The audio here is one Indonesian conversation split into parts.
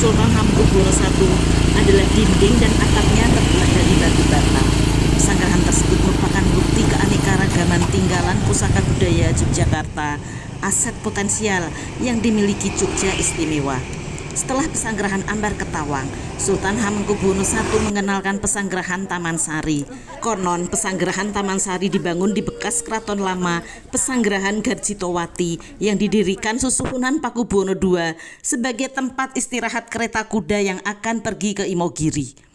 Sultan Hamengkubuwono I adalah dinding dan atapnya terbuat dari batu bata. Pesanggrahan tersebut merupakan bukti keanekaragaman tinggalan pusaka budaya Yogyakarta, aset potensial yang dimiliki Jogja istimewa. Setelah pesanggrahan Ambar Ketawang, Sultan Hamengkubuwono I mengenalkan pesanggrahan Taman Sari. Konon pesanggrahan Taman Sari dibangun di bekas Keraton Lama Pesanggrahan Garjitowati yang didirikan Susuhunan Pakubuwono II sebagai tempat istirahat kereta kuda yang akan pergi ke Imogiri.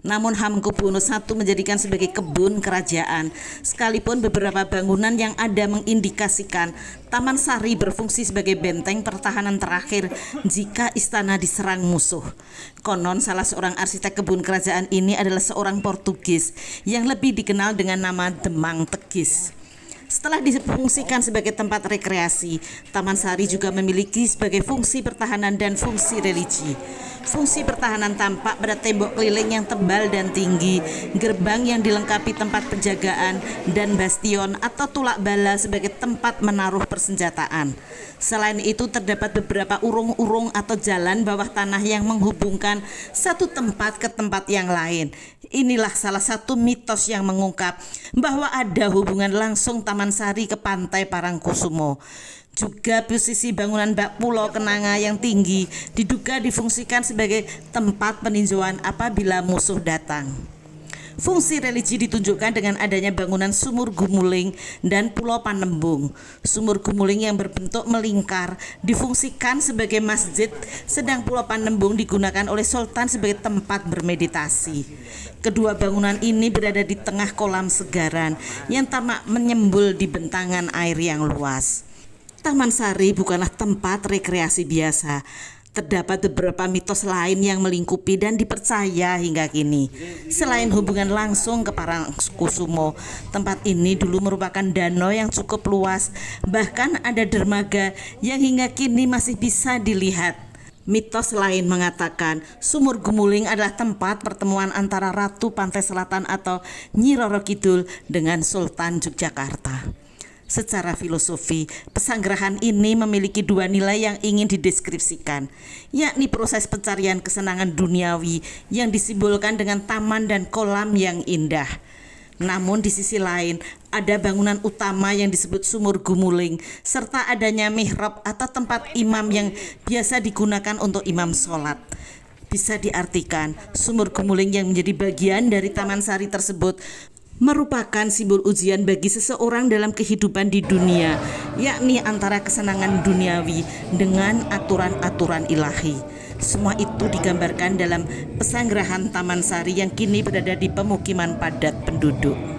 Namun Hamengkubuwono I menjadikan sebagai kebun kerajaan, sekalipun beberapa bangunan yang ada mengindikasikan Taman Sari berfungsi sebagai benteng pertahanan terakhir jika istana diserang musuh. Konon salah seorang arsitek kebun kerajaan ini adalah seorang Portugis yang lebih dikenal dengan nama Demang Tegis. Setelah difungsikan sebagai tempat rekreasi, Taman Sari juga memiliki sebagai fungsi pertahanan dan fungsi religi. Fungsi pertahanan tampak pada tembok keliling yang tebal dan tinggi, gerbang yang dilengkapi tempat penjagaan, dan bastion atau tulak bala sebagai tempat menaruh persenjataan. Selain itu terdapat beberapa urung-urung atau jalan bawah tanah yang menghubungkan satu tempat ke tempat yang lain. Inilah salah satu mitos yang mengungkap bahwa ada hubungan langsung Taman Sari ke pantai Parangkusumo. Juga posisi bangunan bak pulau kenanga yang tinggi diduga difungsikan sebagai tempat peninjauan apabila musuh datang. Fungsi religi ditunjukkan dengan adanya bangunan Sumur Gumuling dan Pulau Panembung. Sumur Gumuling yang berbentuk melingkar difungsikan sebagai masjid, sedang Pulau Panembung digunakan oleh Sultan sebagai tempat bermeditasi. Kedua bangunan ini berada di tengah kolam segaran yang tamak menyembul di bentangan air yang luas. Taman Sari bukanlah tempat rekreasi biasa. Terdapat beberapa mitos lain yang melingkupi dan dipercaya hingga kini. Selain hubungan langsung ke Parangkusumo, tempat ini dulu merupakan danau yang cukup luas. Bahkan ada dermaga yang hingga kini masih bisa dilihat. Mitos lain mengatakan Sumur Gumuling adalah tempat pertemuan antara Ratu Pantai Selatan atau Nyi Roro Kidul dengan Sultan Yogyakarta. Secara filosofi, pesanggrahan ini memiliki dua nilai yang ingin dideskripsikan, yakni proses pencarian kesenangan duniawi yang disimbolkan dengan taman dan kolam yang indah. Namun di sisi lain, ada bangunan utama yang disebut Sumur Gumuling, serta adanya mihrab atau tempat imam yang biasa digunakan untuk imam sholat. Bisa diartikan, Sumur Gumuling yang menjadi bagian dari Taman Sari tersebut merupakan simbol ujian bagi seseorang dalam kehidupan di dunia, yakni antara kesenangan duniawi dengan aturan-aturan ilahi. Semua itu digambarkan dalam pesanggrahan Taman Sari yang kini berada di pemukiman padat penduduk.